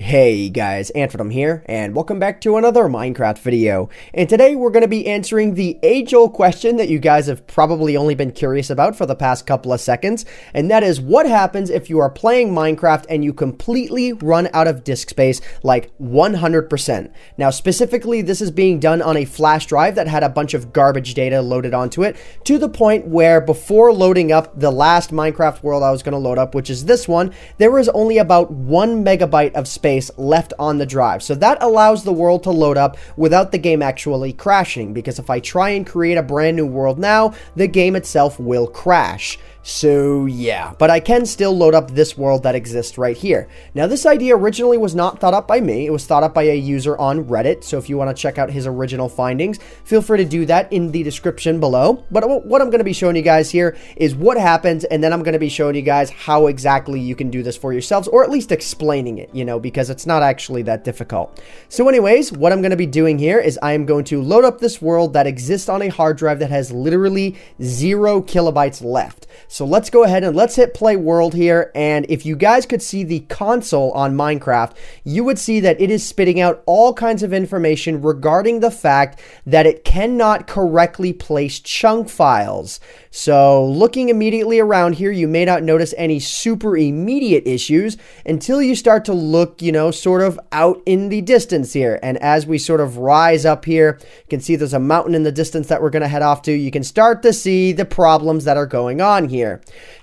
Hey guys, AntVenom here, and welcome back to another Minecraft video. And today we're going to be answering the age-old question that you guys have probably only been curious about for the past couple of seconds, and that is what happens if you are playing Minecraft and you completely run out of disk space, like 100%. Now specifically, this is being done on a flash drive that had a bunch of garbage data loaded onto it, to the point where before loading up the last Minecraft world I was going to load up, which is this one, there was only about 1 megabyte of space left on the drive. So that allows the world to load up without the game actually crashing, because if I try and create a brand new world now, the game itself will crash. So yeah, but I can still load up this world that exists right here. Now this idea originally was not thought up by me, it was thought up by a user on Reddit, so if you want to check out his original findings, feel free to do that in the description below. But what I'm going to be showing you guys here is what happens, and then I'm going to be showing you guys how exactly you can do this for yourselves, or at least explaining it, you know, because it's not actually that difficult. So anyways, what I'm going to be doing here is I am going to load up this world that exists on a hard drive that has literally 0 kilobytes left. So let's go ahead and let's hit play world here, and if you guys could see the console on Minecraft, you would see that it is spitting out all kinds of information regarding the fact that it cannot correctly place chunk files. So looking immediately around here, you may not notice any super immediate issues until you start to look, you know, sort of out in the distance here. And as we sort of rise up here, you can see there's a mountain in the distance that we're going to head off to. You can start to see the problems that are going on here.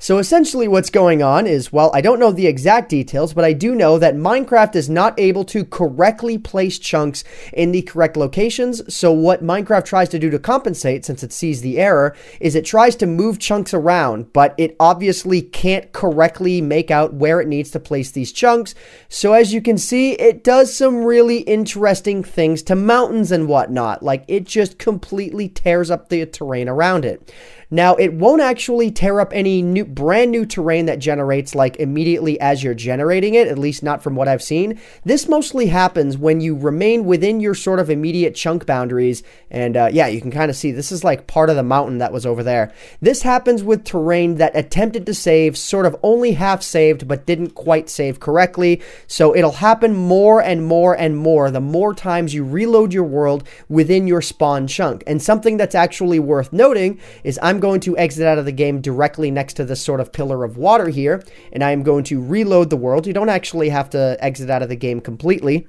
So essentially what's going on is, well, I don't know the exact details, but I do know that Minecraft is not able to correctly place chunks in the correct locations. So what Minecraft tries to do to compensate, since it sees the error, is it tries to move chunks around, but it obviously can't correctly make out where it needs to place these chunks. So as you can see, it does some really interesting things to mountains and whatnot. Like, it just completely tears up the terrain around it. Now, it won't actually tear up any brand new terrain that generates like immediately as you're generating it, at least not from what I've seen. This mostly happens when you remain within your sort of immediate chunk boundaries. And yeah, you can kind of see this is like part of the mountain that was over there. This happens with terrain that attempted to save, sort of only half saved, but didn't quite save correctly. So it'll happen more and more and more the more times you reload your world within your spawn chunk. And something that's actually worth noting is I'm going to exit out of the game directly next to this sort of pillar of water here, and I am going to reload the world. You don't actually have to exit out of the game completely.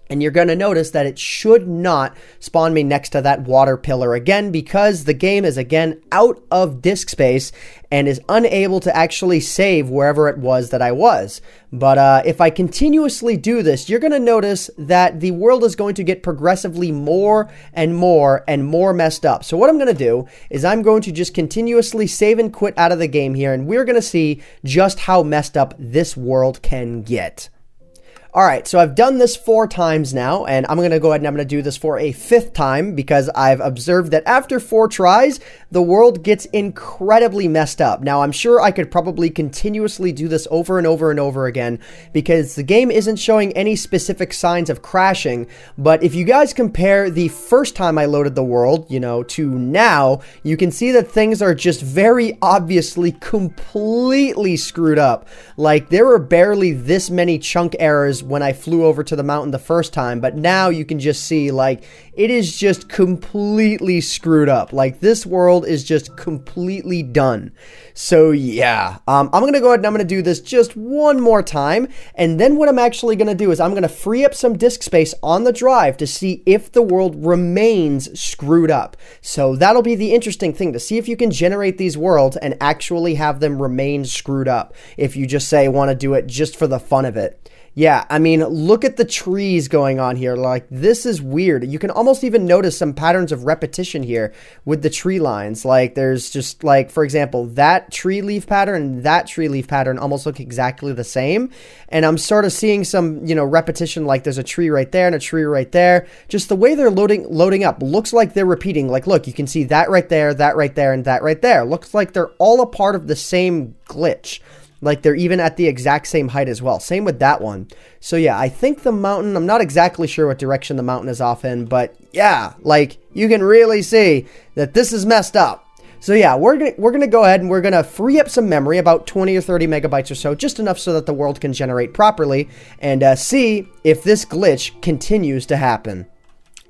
And you're going to notice that it should not spawn me next to that water pillar again, because the game is again out of disk space and is unable to actually save wherever it was that I was. But if I continuously do this, you're going to notice that the world is going to get progressively more and more and more messed up. So what I'm going to do is I'm going to just continuously save and quit out of the game here, and we're going to see just how messed up this world can get. Alright, so I've done this 4 times now, and I'm going to go ahead and I'm going to do this for a 5th time, because I've observed that after 4 tries, the world gets incredibly messed up. Now, I'm sure I could probably continuously do this over and over and over again, because the game isn't showing any specific signs of crashing, but if you guys compare the first time I loaded the world, you know, to now, you can see that things are just very obviously completely screwed up. Like, there were barely this many chunk errors when I flew over to the mountain the first time, but now you can just see, like, it is just completely screwed up. Like, this world is just completely done. So yeah, I'm gonna go ahead and I'm gonna do this just one more time, and then what I'm actually gonna do is I'm gonna free up some disk space on the drive to see if the world remains screwed up. So that'll be the interesting thing, to see if you can generate these worlds and actually have them remain screwed up, if you just say want to do it just for the fun of it. Yeah, I mean, look at the trees going on here. Like, this is weird. You can almost even notice some patterns of repetition here with the tree lines. Like, there's just, like, for example, that tree leaf pattern and that tree leaf pattern almost look exactly the same. And I'm sort of seeing some, you know, repetition, like there's a tree right there and a tree right there. Just the way they're loading up looks like they're repeating. Like, look, you can see that right there, and that right there. Looks like they're all a part of the same glitch. Like, they're even at the exact same height as well. Same with that one. So yeah, I think the mountain, I'm not exactly sure what direction the mountain is off in, but yeah, like, you can really see that this is messed up. So yeah, we're gonna go ahead and we're gonna free up some memory, about 20 or 30 megabytes or so, just enough so that the world can generate properly, and see if this glitch continues to happen.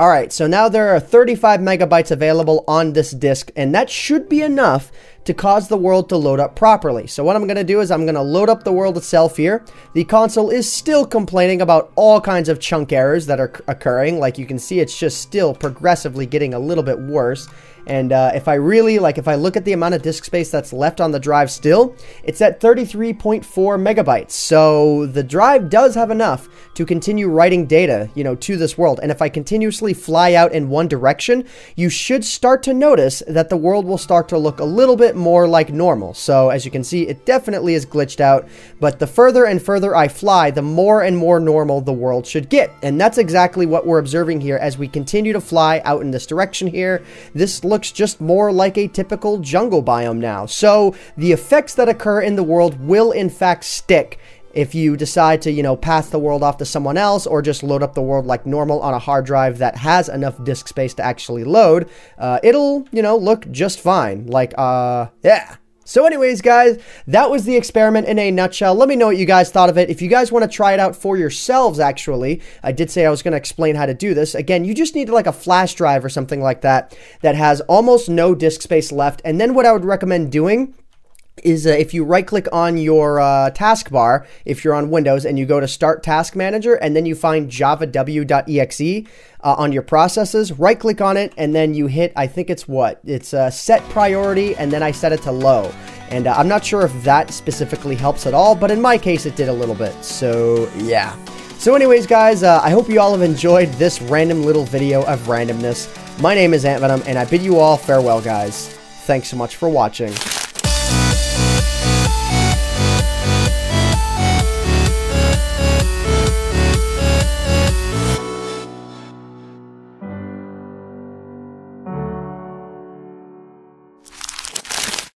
Alright, so now there are 35 megabytes available on this disk, and that should be enough to cause the world to load up properly. So what I'm going to do is I'm going to load up the world itself here. The console is still complaining about all kinds of chunk errors that are occurring. Like you can see, it's just still progressively getting a little bit worse. And if I look at the amount of disk space that's left on the drive still, it's at 33.4 megabytes. So the drive does have enough to continue writing data, to this world. And if I continuously fly out in one direction, you should start to notice that the world will start to look a little bit more like normal. So as you can see, it definitely is glitched out, but the further and further I fly, the more and more normal the world should get. And that's exactly what we're observing here as we continue to fly out in this direction here. This looks just more like a typical jungle biome now. So the effects that occur in the world will in fact stick if you decide to, pass the world off to someone else or just load up the world like normal on a hard drive that has enough disk space to actually load. It'll, look just fine. Like, yeah. So anyways, guys, that was the experiment in a nutshell. Let me know what you guys thought of it. If you guys want to try it out for yourselves, actually, I did say I was going to explain how to do this. Again, you just need like a flash drive or something like that that has almost no disk space left. And then what I would recommend doing is if you right-click on your taskbar, if you're on Windows, and you go to Start Task Manager, and then you find javaw.exe on your processes, right-click on it, and then you hit, I think it's Set Priority, and then I set it to Low. And I'm not sure if that specifically helps at all, but in my case, it did a little bit. So, yeah. So anyways, guys, I hope you all have enjoyed this random little video of randomness. My name is AntVenom, and I bid you all farewell, guys. Thanks so much for watching.